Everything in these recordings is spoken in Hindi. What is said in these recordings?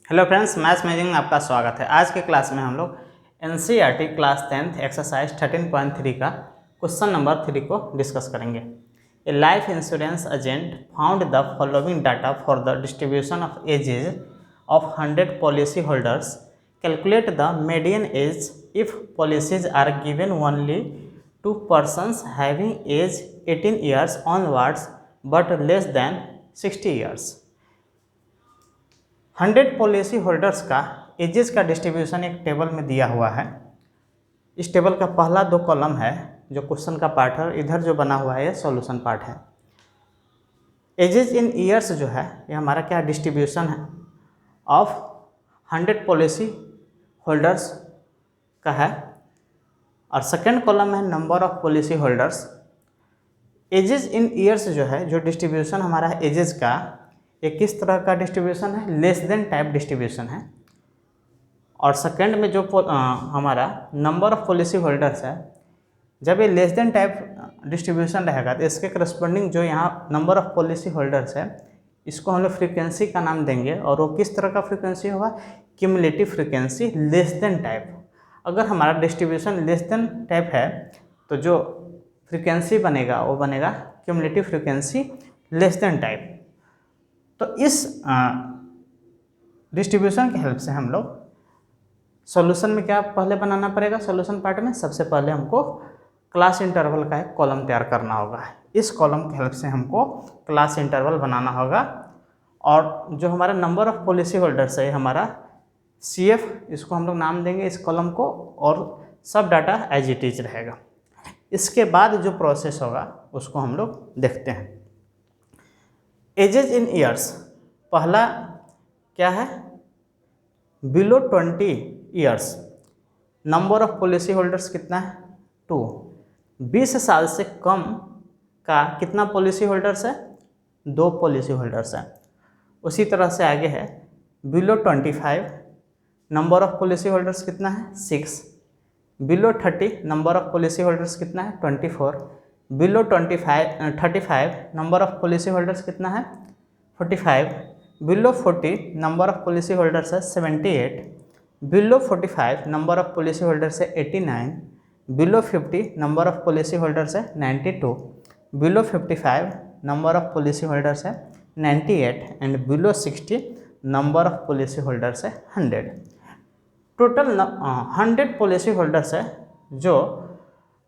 हेलो फ्रेंड्स, मैथ्स मैजिक में आपका स्वागत है। आज के क्लास में हम लोग एनसीईआरटी क्लास 10th एक्सरसाइज 13.3 का क्वेश्चन नंबर 3 को डिस्कस करेंगे। A life insurance agent found the following data for the distribution of ages of 100 policy holders. Calculate the median age if policies are given only to persons having age 18 years onwards but less than 60 years. 100 policy holders का एजेस का डिस्ट्रीब्यूशन एक टेबल में दिया हुआ है। इस टेबल का पहला 2 कॉलम है जो क्वेश्चन का पार्ट है, इधर जो बना हुआ है ये सॉल्यूशन पार्ट है। एजेस इन ईयर्स जो है ये हमारा क्या डिस्ट्रीब्यूशन है ऑफ 100 पॉलिसी होल्डर्स का है, और सेकेंड कॉलम है number of policy holders. Ages in years जो है, जो डिस्ट्रीब्यूशन हमारा है एजेस का, ये किस तरह का डिस्ट्रीब्यूशन है, लेस देन टाइप डिस्ट्रीब्यूशन है। और सेकंड में जो हमारा नंबर ऑफ पॉलिसी होल्डर्स है, जब ये लेस देन टाइप डिस्ट्रीब्यूशन रहेगा तो इसके करस्पॉन्डिंग जो यहाँ नंबर ऑफ पॉलिसी होल्डर्स है इसको हम लोग फ्रीक्वेंसी का नाम देंगे, और वो किस तरह का फ्रीक्वेंसी होगा, cumulative frequency less than type. अगर हमारा डिस्ट्रीब्यूशन लेस देन टाइप है तो जो फ्रीक्वेंसी बनेगा वो बनेगा cumulative frequency less than type. तो इस डिस्ट्रीब्यूशन की हेल्प से हम लोग सॉल्यूशन में क्या पहले बनाना पड़ेगा, सॉल्यूशन पार्ट में सबसे पहले हमको क्लास इंटरवल का एक कॉलम तैयार करना होगा। इस कॉलम की हेल्प से हमको क्लास इंटरवल बनाना होगा, और जो हमारा नंबर ऑफ पॉलिसी होल्डर्स है हमारा CF, इसको हम लोग नाम देंगे इस कॉलम को, और सब डाटा एज इट इज रहेगा। इसके बाद जो प्रोसेस होगा उसको हम लोग देखते हैं। एजेज इन ईयर्स, पहला क्या है, below 20 years. Number of policy holders कितना है, 2। 20 साल से कम का कितना पॉलिसी होल्डर्स है, 2 पॉलिसी होल्डर्स हैं। उसी तरह से आगे है below 25, number of policy holders कितना है, 6। Below 30, number of policy holders कितना है, 24। Below 35 number of policy holders कितना है, 45। Below 40 number of policy holders है 78। Below 45 number of policy holders है 89। Below 50 number of policy holders है 92। Below 55 number of policy holders है 98। And below 60 number of policy holders है 100। टोटल 100 पॉलिसी होल्डर्स है जो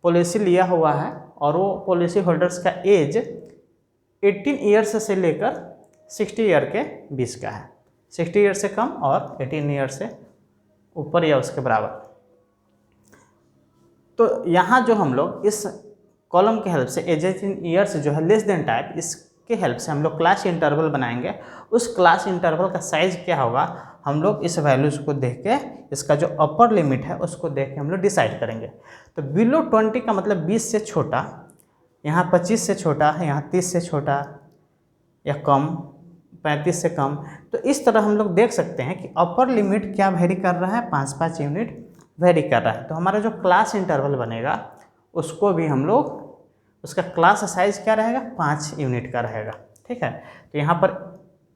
पॉलिसी लिया हुआ है, और वो पॉलिसी होल्डर्स का एज 18 ईयर्स से लेकर 60 ईयर के बीच का है। 60 ईयर से कम और 18 ईयर से ऊपर या उसके बराबर। तो यहाँ जो हम लोग इस कॉलम के हेल्प से एजेज इन ईयर्स जो है लेस देन टाइप, इसके हेल्प से हम लोग क्लास इंटरवल बनाएंगे। उस क्लास इंटरवल का साइज क्या होगा, हम लोग इस वैल्यूज़ को देख के, इसका जो अपर लिमिट है उसको देख के हम लोग डिसाइड करेंगे। तो बिलो 20 का मतलब 20 से छोटा, यहाँ 25 से छोटा है, यहाँ 30 से छोटा या कम, 35 से कम। तो इस तरह हम लोग देख सकते हैं कि अपर लिमिट क्या वेरी कर रहा है, 5-5 यूनिट वेरी कर रहा है। तो हमारा जो क्लास इंटरवल बनेगा उसको भी हम लोग, उसका क्लास साइज क्या रहेगा, 5 यूनिट का रहेगा। ठीक है, तो यहाँ पर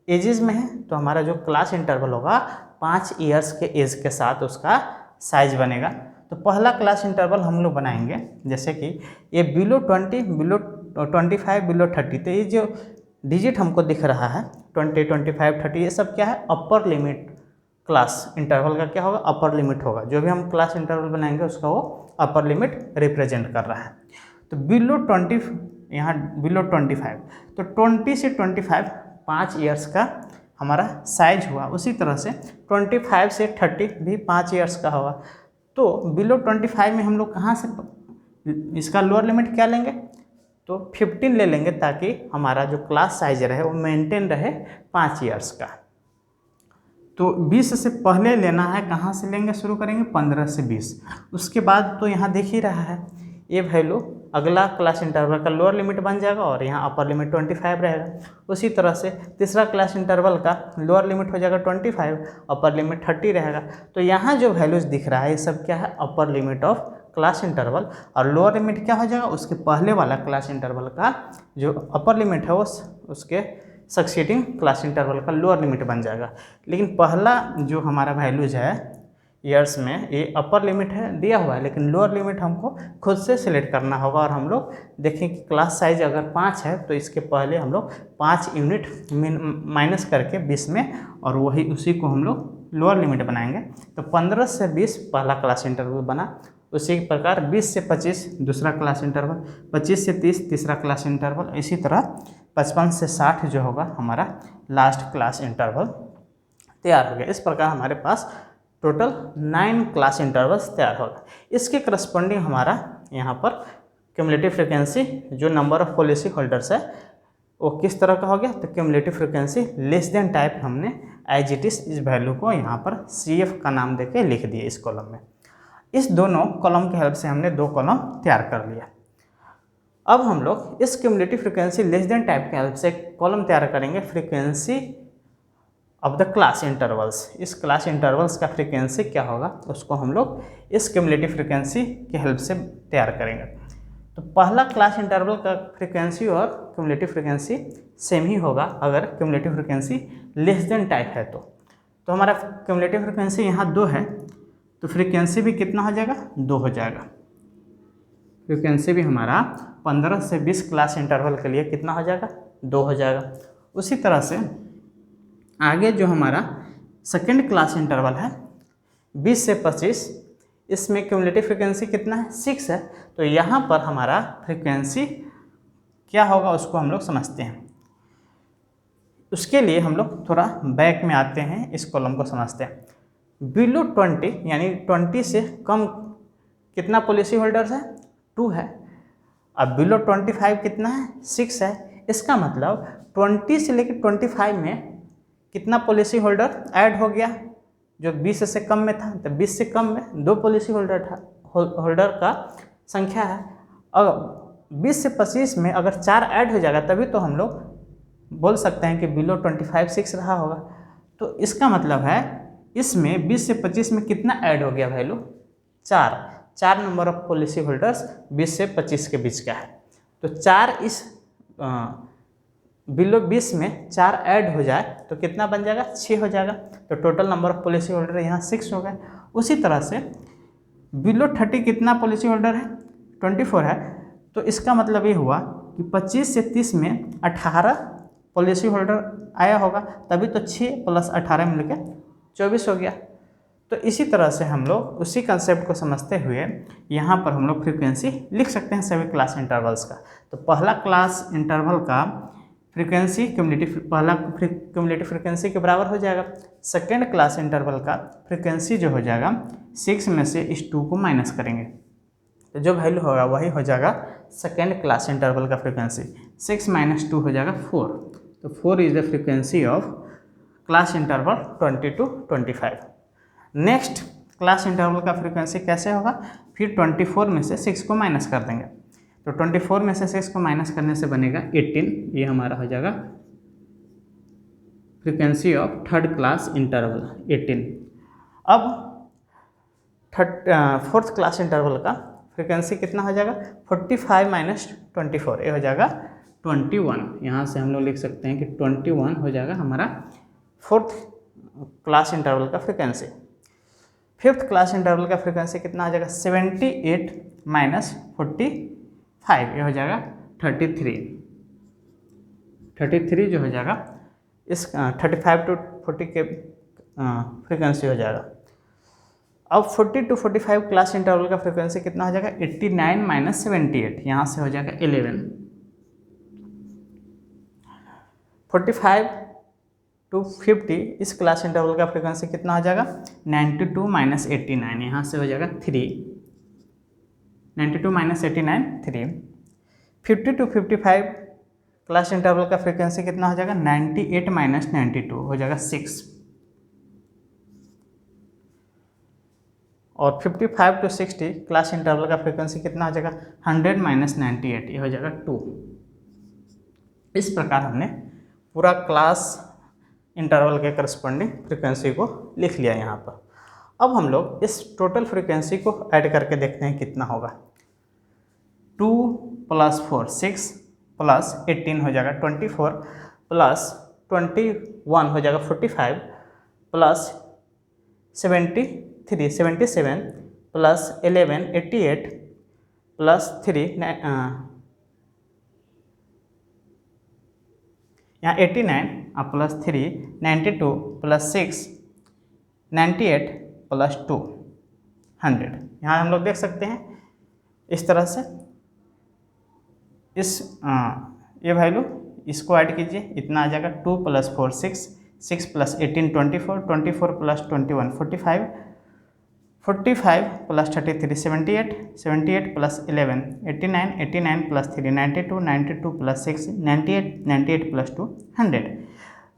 एजेस में है तो हमारा जो क्लास इंटरवल होगा 5 ईयर्स के एज के साथ उसका साइज बनेगा। तो पहला क्लास इंटरवल हम लोग बनाएंगे, जैसे कि ये बिलो 20, बिलो 25, बिलो 30। तो ये जो डिजिट हमको दिख रहा है 20, 25, 30, ये सब क्या है, अपर लिमिट क्लास इंटरवल का क्या होगा, अपर लिमिट होगा। जो भी हम क्लास इंटरवल बनाएंगे उसका वो अपर लिमिट रिप्रेजेंट कर रहा है। तो बिलो 20, यहाँ बिलो 25, तो 20 से 25 5 ईयर्स का हमारा साइज हुआ। उसी तरह से 25 से 30 भी 5 ईयर्स का होगा। तो बिलो 25 में हम लोग कहाँ से इसका लोअर लिमिट क्या लेंगे, तो 15 ले लेंगे, ताकि हमारा जो क्लास साइज रहे वो मेंटेन रहे 5 ईयर्स का। तो 20 से पहले लेना है, कहाँ से लेंगे, शुरू करेंगे 15 से 20। उसके बाद तो यहाँ देख ही रहा है ये वैल्यू अगला क्लास इंटरवल का लोअर लिमिट बन जाएगा, और यहाँ अपर लिमिट 25 रहेगा। उसी तरह से तीसरा क्लास इंटरवल का लोअर लिमिट हो जाएगा 25, अपर लिमिट 30 रहेगा। तो यहाँ जो वैल्यूज़ दिख रहा है ये सब क्या है, upper limit of class interval, और लोअर लिमिट क्या हो जाएगा, उसके पहले वाला क्लास इंटरवल का जो अपर लिमिट है वो उसके सक्सीडिंग क्लास इंटरवल का लोअर लिमिट बन जाएगा। लेकिन पहला जो हमारा वैल्यूज है ईयर्स में, ये अपर लिमिट है दिया हुआ है, लेकिन लोअर लिमिट हमको खुद से सिलेक्ट करना होगा। और हम लोग देखें कि क्लास साइज अगर 5 है तो इसके पहले हम लोग 5 यूनिट माइनस करके 20 में, और वही उसी को हम लोग लोअर लिमिट बनाएंगे। तो 15 से 20 पहला क्लास इंटरवल बना, उसी प्रकार 20 से 25 दूसरा क्लास इंटरवल, 25 से 30 तीसरा क्लास इंटरवल, इसी तरह 55 से 60 जो होगा हमारा लास्ट क्लास इंटरवल तैयार हो गया। इस प्रकार हमारे पास टोटल 9 क्लास इंटरवल्स तैयार होगा। इसके करस्पॉन्डिंग हमारा यहाँ पर क्यूमुलेटिव फ्रिक्वेंसी जो नंबर ऑफ पॉलिसी होल्डर्स है वो किस तरह का हो गया, तो cumulative frequency less than type हमने एज इट इज इस वैल्यू को यहाँ पर CF का नाम देके लिख दिए इस कॉलम में। इस दोनों कॉलम की हेल्प से हमने 2 कॉलम तैयार कर लिया। अब हम लोग इस cumulative frequency less than type की हेल्प से कॉलम तैयार करेंगे frequency of the class intervals. इस क्लास इंटरवल्स का फ्रीक्वेंसी क्या होगा उसको हम लोग इस क्यूमुलेटिव फ्रीक्वेंसी की हेल्प से तैयार करेंगे। तो पहला क्लास इंटरवल का फ्रीक्वेंसी और क्यूमुलेटिव फ्रीक्वेंसी सेम ही होगा अगर cumulative frequency less than type है तो हमारा क्यूमुलेटिव फ्रीक्वेंसी यहाँ 2 है तो फ्रीक्वेंसी भी कितना हो जाएगा, 2 हो जाएगा। फ्रीक्वेंसी भी हमारा 15 से 20 क्लास इंटरवल के लिए कितना हो जाएगा, 2 हो जाएगा। उसी तरह से आगे जो हमारा सेकेंड क्लास इंटरवल है 20 से 25, इसमें क्यूमुलेटिव फ्रीक्वेंसी कितना है, 6 है। तो यहाँ पर हमारा फ्रीक्वेंसी क्या होगा उसको हम लोग समझते हैं। उसके लिए हम लोग थोड़ा बैक में आते हैं, इस कॉलम को समझते हैं। बिलो 20 यानी 20 से कम कितना पॉलिसी होल्डर्स है, 2 है। अब बिलो 25 कितना है, 6 है। इसका मतलब 20 से लेकर 25 में कितना पॉलिसी होल्डर ऐड हो गया, जो 20 से कम में था। तो 20 से कम में 2 पॉलिसी होल्डर का संख्या है। और 20 से 25 में अगर 4 ऐड हो जाएगा तभी तो हम लोग बोल सकते हैं कि बिलो 25 6 रहा होगा। तो इसका मतलब है इसमें 20 से 25 में कितना ऐड हो गया value, 4 number of policy holders 20 से 25 के बीच का है। तो 4 इस बिलो 20 में 4 ऐड हो जाए तो कितना बन जाएगा, 6 हो जाएगा। तो total number of policy holder यहाँ 6 हो गए। उसी तरह से बिलो 30 कितना पॉलिसी होल्डर है, 24 है। तो इसका मतलब ये हुआ कि 25 से 30 में 18 पॉलिसी होल्डर आया होगा, तभी तो 6 + 18 मिलकर 24 हो गया। तो इसी तरह से हम लोग उसी कंसेप्ट को समझते हुए यहाँ पर हम लोग फ्रीक्वेंसी लिख सकते हैं सभी क्लास इंटरवल्स का। तो पहला क्लास इंटरवल का फ्रीक्वेंसी पहला क्यूमुलेटिव फ्रीक्वेंसी के बराबर हो जाएगा। सेकेंड क्लास इंटरवल का फ्रीक्वेंसी जो हो जाएगा 6 में से इस 2 को माइनस करेंगे तो जो वैल्यू होगा वही हो जाएगा सेकेंड क्लास इंटरवल का फ्रीक्वेंसी। 6 - 2 हो जाएगा 4। तो 4 is the frequency of class interval 20 to 25। Next class interval का फ्रीक्वेंसी कैसे होगा, फिर 24 में से 6 को माइनस कर देंगे। तो 24 में से 6 को माइनस करने से बनेगा 18। ये हमारा हो जाएगा frequency of third class interval 18। अब फोर्थ क्लास इंटरवल का फ्रीक्वेंसी कितना हो जाएगा, 45 - 24, ये हो जाएगा 21। यहाँ से हम लोग लिख सकते हैं कि 21 हो जाएगा हमारा फोर्थ क्लास इंटरवल का फ्रीक्वेंसी। फिफ्थ क्लास इंटरवल का फ्रीक्वेंसी कितना हो जाएगा, 78 - 45, ये हो जाएगा 33 जो हो जाएगा इस 35 to 40 के फ्रीक्वेंसी हो जाएगा। अब 40 to 45 क्लास इंटरवल का फ्रीक्वेंसी कितना हो जाएगा, 89 - 78, यहाँ से हो जाएगा 11। 45 to 50 इस क्लास इंटरवल का फ्रीक्वेंसी कितना हो जाएगा, 92 - 89, यहाँ से हो जाएगा 3। 92 - 89 3। 50 to 55 क्लास इंटरवल का फ्रीक्वेंसी कितना हो जाएगा, 98 - 92 हो जाएगा 6। और 55 to 60 क्लास इंटरवल का फ्रीक्वेंसी कितना हो जाएगा, 100 - 98, ये हो जाएगा 2। इस प्रकार हमने पूरा क्लास इंटरवल के करस्पॉन्डिंग फ्रीक्वेंसी को लिख लिया यहाँ पर। अब हम लोग इस टोटल फ्रीक्वेंसी को ऐड करके देखते हैं कितना होगा। 2 + 4 6 + 18 हो जाएगा 24। प्लस 21 हो जाएगा 45 प्लस 77 प्लस 11 88 प्लस 3 यहाँ 89 और प्लस 3 92 प्लस 6 98 प्लस 2 100। यहाँ हम लोग देख सकते हैं इस तरह से इस ये वैल्यू इसको ऐड कीजिए, इतना आ जाएगा 2 plus 4 6 6 plus 18 24 24 plus 21 45 45 plus 33 78 78 plus 11 89 89 plus 3 92 92 plus 6 98 98 plus 2 100।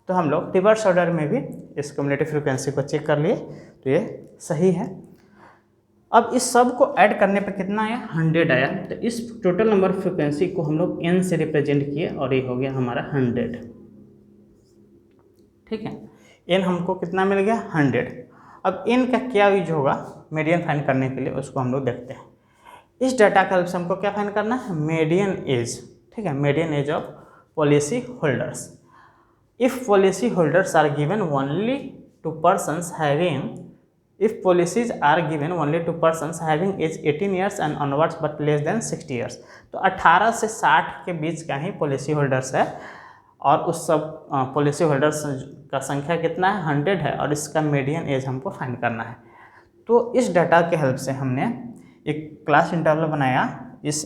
तो हम लोग रिवर्स ऑर्डर में भी इस क्युमुलेटिव फ्रीक्वेंसी को चेक कर लिए तो ये सही है। अब इस सब को ऐड करने पर कितना आया 100 आया। तो इस टोटल नंबर फ्रीक्वेंसी को हम लोग n से रिप्रेजेंट किए और ये हो गया हमारा 100। ठीक है, n हमको कितना मिल गया 100। अब n का क्या यूज होगा मीडियन फाइंड करने के लिए उसको हम लोग देखते हैं। इस डाटा का हेल्प से हमको क्या फाइंड करना है मीडियन एज। ठीक है, median age of policy holders. If policy holders are given only to persons having if policies are given only to persons having age 18 years and onwards but less than 60 years। तो 18 से 60 के बीच का ही पॉलिसी होल्डर्स है और उस सब पॉलिसी होल्डर्स का संख्या कितना है 100 है और इसका मीडियन एज हमको फाइंड करना है। तो इस डाटा के हेल्प से हमने एक क्लास इंटरवल बनाया। इस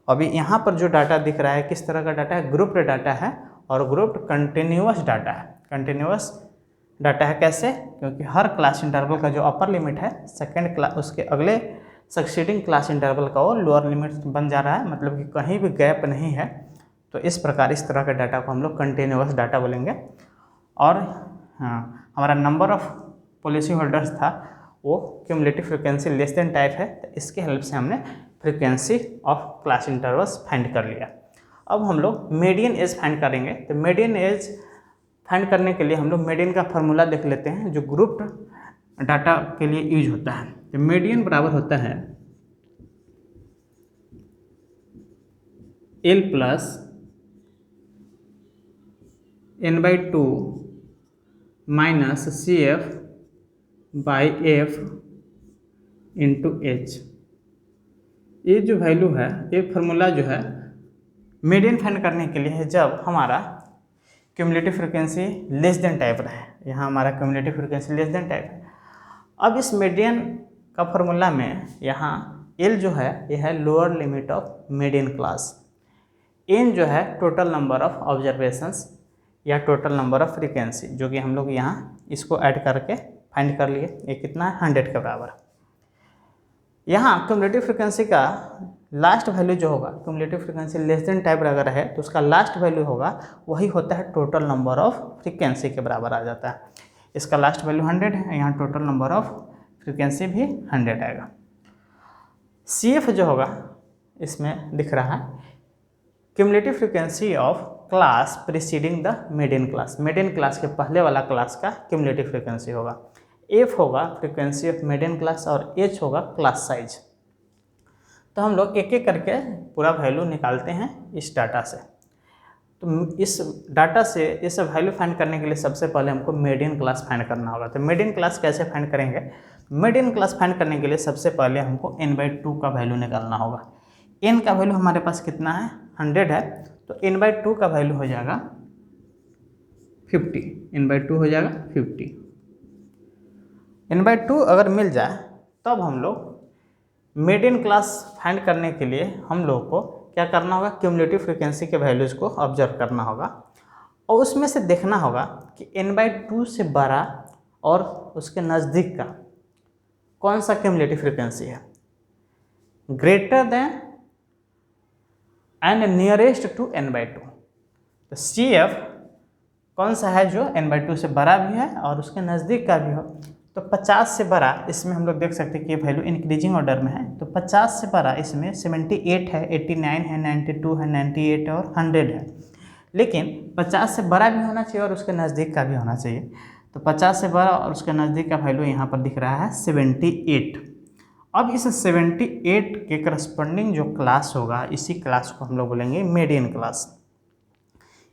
अभी यहाँ पर जो डाटा दिख रहा है किस तरह का डाटा है ग्रुप्ड डाटा है और ग्रुप्ड कंटिन्यूअस डाटा है। कंटिन्यूअस डाटा है कैसे, क्योंकि हर क्लास इंटरवल का जो अपर लिमिट है सेकंड क्लास उसके अगले सक्सीडिंग क्लास इंटरवल का वो लोअर लिमिट बन जा रहा है, मतलब कि कहीं भी गैप नहीं है। तो इस प्रकार इस तरह के डाटा को हम लोग कंटिन्यूअस डाटा बोलेंगे। और हाँ, हमारा नंबर ऑफ पॉलिसी होल्डर्स था वो cumulative frequency less than type है, तो इसके हेल्प से हमने frequency of class intervals find कर लिया। अब हम लोग मीडियन एज फाइंड करेंगे। तो मीडियन एज फाइंड करने के लिए हम लोग मीडियन का फॉर्मूला देख लेते हैं जो ग्रुप्ड डाटा के लिए यूज होता है। तो मीडियन बराबर होता है L plus n/2 minus CF by F into H। ये जो वैल्यू है ये फार्मूला जो है मीडियन फाइंड करने के लिए है जब हमारा cumulative frequency less than type रहे। यहाँ हमारा cumulative frequency less than type है। अब इस मीडियन का फॉर्मूला में यहाँ L जो है यह है lower limit of median class, N जो है टोटल नंबर ऑफ ऑब्जर्वेशंस या टोटल नंबर ऑफ फ्रीक्वेंसी, जो कि हम लोग यहाँ इसको ऐड करके फाइंड कर लिए। ये कितना है 100 के बराबर। यहाँ क्युमुलेटिव फ्रीक्वेंसी का लास्ट वैल्यू जो होगा cumulative frequency less than type अगर है तो उसका लास्ट वैल्यू होगा वही होता है टोटल नंबर ऑफ फ्रीक्वेंसी के बराबर आ जाता है। इसका लास्ट वैल्यू 100 है, यहाँ टोटल नंबर ऑफ फ्रीक्वेंसी भी 100 आएगा। CF जो होगा इसमें दिख रहा है cumulative frequency of class preceding the median class. Median class के पहले वाला क्लास का क्युमुलेटिव फ्रीक्वेंसी होगा। F होगा फ्रीक्वेंसी ऑफ मीडियन क्लास और H होगा क्लास साइज। तो हम लोग एक एक करके पूरा वैल्यू निकालते हैं इस डाटा से। तो इस डाटा से इस वैल्यू फाइंड करने के लिए सबसे पहले हमको मीडियन क्लास फाइंड करना होगा। तो मीडियन क्लास कैसे फाइंड करेंगे, मीडियन क्लास फाइंड करने के लिए सबसे पहले हमको n/2 का वैल्यू निकालना होगा। n का वैल्यू हमारे पास कितना है 100 है, तो n/2 का वैल्यू हो जाएगा 50। n/2 हो जाएगा 50। n/2 अगर मिल जाए तब हम लोग मीडियन क्लास फाइंड करने के लिए हम लोग को क्या करना होगा क्युमुलेटिव फ्रीक्वेंसी के वैल्यूज़ को ऑब्जर्व करना होगा और उसमें से देखना होगा कि n/2 से बड़ा और उसके नज़दीक का कौन सा क्युमुलेटिव फ्रीक्वेंसी है, greater than and nearest to n/2। तो CF कौन सा है जो n/2 से बड़ा भी है और उसके नज़दीक का भी हो। तो 50 से बड़ा इसमें हम लोग देख सकते हैं कि ये वैल्यू इंक्रीजिंग ऑर्डर में है। तो 50 से बड़ा इसमें 78 है, 89 है, 92 है, 98 और 100 है। लेकिन 50 से बड़ा भी होना चाहिए और उसके नज़दीक का भी होना चाहिए। तो 50 से बड़ा और उसके नज़दीक का वैल्यू यहाँ पर दिख रहा है 78। अब इस 78 के करस्पॉन्डिंग जो क्लास होगा इसी क्लास को हम लोग बोलेंगे मीडियन क्लास।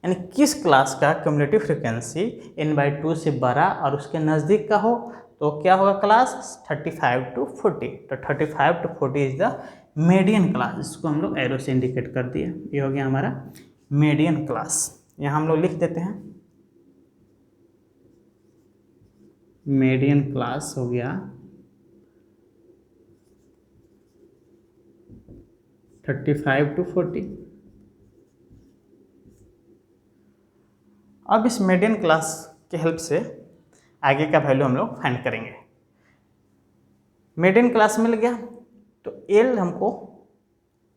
यानी किस क्लास का क्यूमुलेटिव फ्रिक्वेंसी n/2 से बड़ा और उसके नज़दीक का हो तो क्या होगा क्लास 35 to 40। तो 35 to 40 is the median class. इसको हम लोग एरो से इंडिकेट कर दिए, ये हो गया हमारा मीडियन क्लास। यहाँ हम लोग लिख देते हैं मीडियन क्लास हो गया 35 to 40। अब इस मीडियन क्लास के हेल्प से आगे का वैल्यू हम लोग फाइंड करेंगे। मीडियन क्लास मिल गया तो एल हमको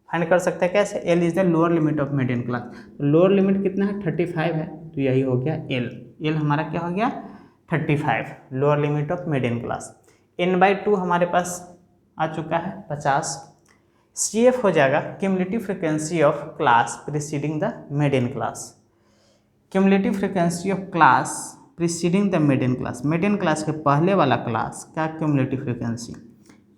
फाइंड कर सकते हैं कैसे, L is the lower limit of median class. तो लोअर लिमिट कितना है 35 है, तो यही हो गया एल। एल हमारा क्या हो गया 35 lower limit of median class. n/2 हमारे पास आ चुका है 50। CF हो जाएगा cumulative frequency of class preceding the median class. Cumulative frequency of class preceding the median class, median class के पहले वाला क्लास का क्यूमुलेटिव फ्रिक्वेंसी,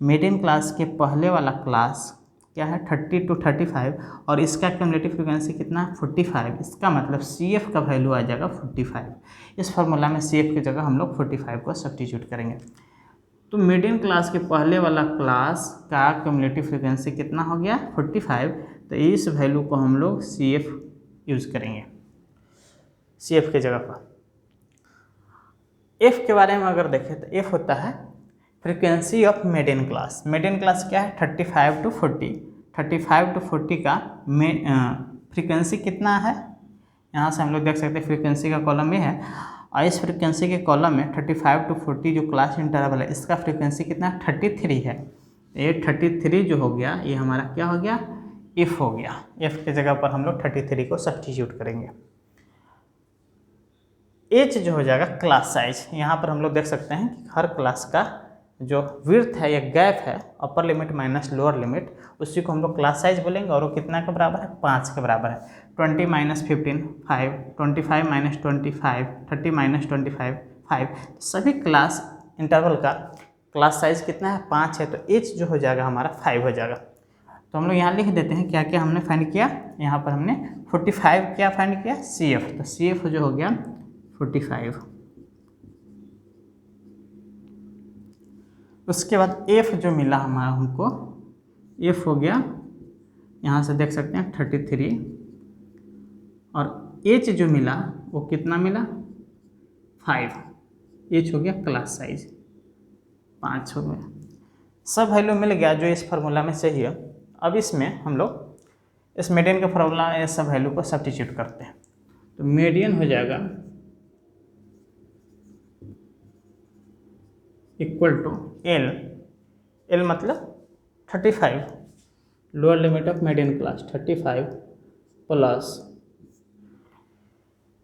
मीडियन क्लास के पहले वाला क्लास क्या है 30 to 35 और इसका क्यूमुलेटिव फ्रिक्वेंसी कितना 45। इसका मतलब CF का वैल्यू आ जाएगा 45। इस फार्मूला में CF की जगह हम लोग 45 को सब्स्टिट्यूट करेंगे। तो मीडियन क्लास के पहले वाला क्लास का क्यूमुलेटिव फ्रिक्वेंसी कितना हो गया 45। तो इस वैल्यू को हम लोग CF यूज़ करेंगे, CF की जगह पर। F के बारे में अगर देखें तो F होता है frequency of median class. Median class क्या है 35 to 40। 35 to 40 का फ्रीक्वेंसी कितना है, यहाँ से हम लोग देख सकते हैं फ्रीक्वेंसी का कॉलम ये है और इस फ्रीक्वेंसी के कॉलम में 35 to 40 जो क्लास इंटरवल है इसका फ्रीक्वेंसी कितना 33 है। ये 33 जो हो गया ये हमारा क्या हो गया F हो गया। F की जगह पर हम लोग 33 को सब्स्टिट्यूट करेंगे। H जो हो जाएगा क्लास साइज। यहाँ पर हम लोग देख सकते हैं कि हर क्लास का जो विड्थ है या गैप है upper limit minus lower limit, उसी को हम लोग क्लास साइज बोलेंगे और वो कितना के बराबर है 5 के बराबर है। 20 - 15 5, 25 - 25 30 - 25 5। सभी क्लास इंटरवल का क्लास साइज कितना है 5 है, तो H जो हो जाएगा हमारा 5 हो जाएगा। तो हम लोग यहाँ लिख देते हैं क्या क्या हमने फाइंड किया। यहाँ पर हमने 45 क्या फाइंड किया CF, तो CF जो हो गया 45। उसके बाद F जो मिला हमारा हमको, F हो गया यहाँ से देख सकते हैं 33 और H जो मिला वो कितना मिला 5। H हो गया क्लास साइज 5 हो गया। सब वैल्यू मिल गया जो इस फार्मूला में चाहिए। अब इसमें हम लोग इस मीडियन के फार्मूला में सब वैल्यू को सब्स्टिट्यूट करते हैं। तो मीडियन हो जाएगा इक्वल टू एल मतलब 35 lower limit of median class 35 plus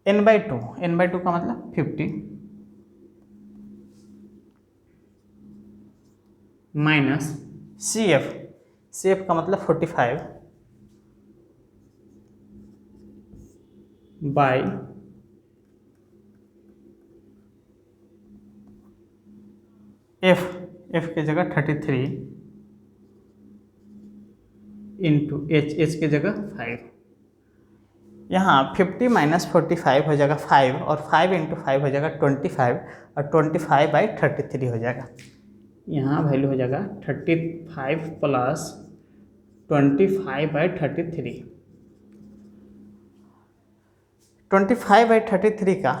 n/2, n/2 का मतलब 50 माइनस CF का मतलब 45 बाई F की जगह 33 इंटू H की जगह 5। यहाँ 50 - 45 हो जाएगा 5 और 5 × 5 हो जाएगा 25 और 25/33 हो जाएगा। यहाँ वैल्यू हो जाएगा 35 प्लस 25/33। 25/33 का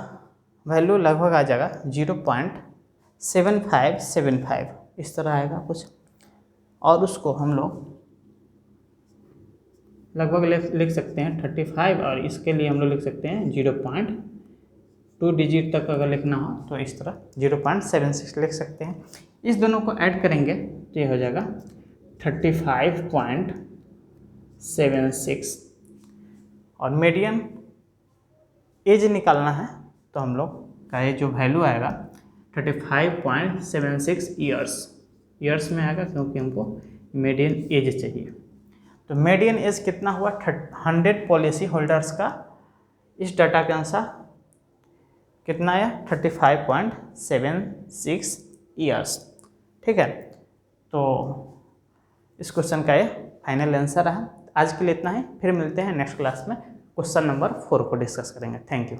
वैल्यू लगभग आ जाएगा 0.7575 इस तरह आएगा कुछ, और उसको हम लोग लगभग लिख सकते हैं 35 और इसके लिए हम लोग लिख सकते हैं 0.2 डिजिट तक अगर लिखना हो तो इस तरह 0.76 लिख सकते हैं। इस दोनों को ऐड करेंगे तो ये हो जाएगा 35.76 और मीडियन एज निकालना है तो हम लोग का ये जो वैल्यू आएगा 35.76 ईयर्स में आएगा क्योंकि हमको मीडियन एज चाहिए। तो मीडियन एज कितना हुआ 100 पॉलिसी होल्डर्स का इस डाटा के अनुसार कितना आया 35.76 ईयर्स। ठीक है, तो इस क्वेश्चन का ये फाइनल आंसर है। आज के लिए इतना ही, फिर मिलते हैं नेक्स्ट क्लास में क्वेश्चन नंबर 4 को डिस्कस करेंगे। Thank you.